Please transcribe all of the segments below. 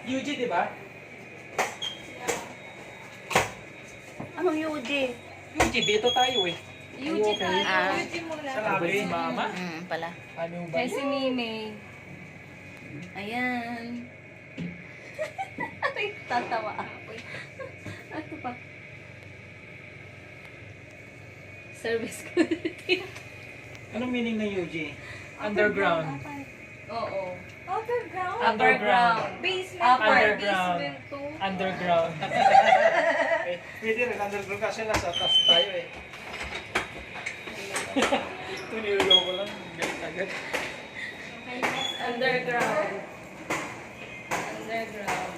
UG, di ba? Anong UG? UG, dito tayo eh. UG tayo. Ah. UG muna. Salamat si Mama. Pala. Ano ba? Kaya si Mimi. Ayan. Ay, tatawa ako. Ito pa. Service quality. Anong meaning ng UG? Underground. Oo. Underground? Underground. Basement. Underground. Basement to. Underground. Eh, pwede rin underground kasi nasa taas tayo eh. Tunilo ko lang. Galit agad. Underground. Underground.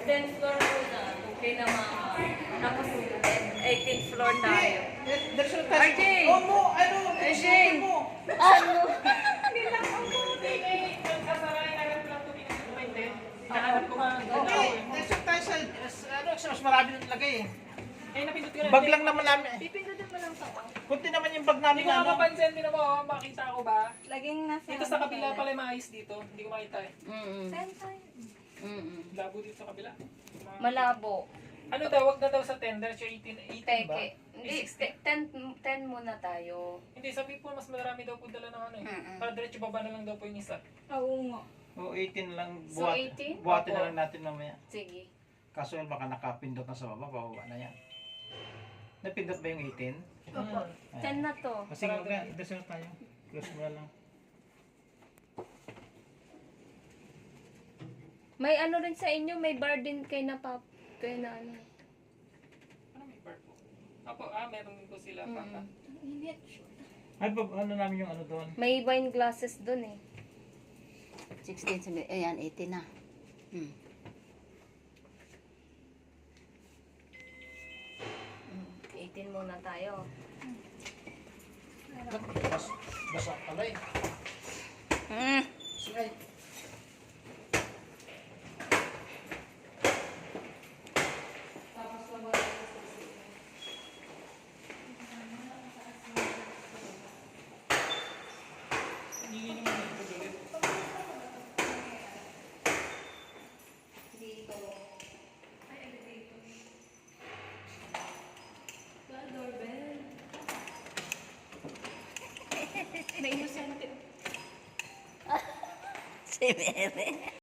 Tenth floor muna. Okay na mama. Tapos 18th floor tayo. RJ! RJ! Ano? Nakahanap ko nga. Okay, next tayo sa mas marami nang lagay eh. Eh, napindot ko na. Bag lang naman namin. Pipindutin mo lang sa Kunti naman yung bag namin Hindi ko nga ano. mapansin. Hindi na mo, makita ko ba? Laging nasa... Dito sa kabila pala yung maayos dito. Hindi ko makita eh. Saan tayo? Labo dito sa kabila. Malabo. Ano daw, wag na daw sa tender, so 18 ba? Teke. Hindi, 10 muna tayo. Hindi, sabi po mas marami daw po dala ng ano eh. Para diretso baba na lang daw po yung isa. Oo nga. O 18 lang So, 18? buhatin na Opo. lang natin mamaya. Sige. Kaso yan baka nakapindot na sa baba, bababa na yan. Napindot ba yung 18? Opo. 10 na to. Kasi dasal tayo. Close mo na lang. May ano rin sa inyo, may bar din kay na pap. Kay na ano. Ano may bar po? Apo, meron din po sila papa. Ay, ano namin yung ano doon? May wine glasses dun eh. 16, ayan, 18 na. 18 muna tayo. Basa pala eh. Sige. Hindi naman ito ulit. Dito. May inosente. Si Meme.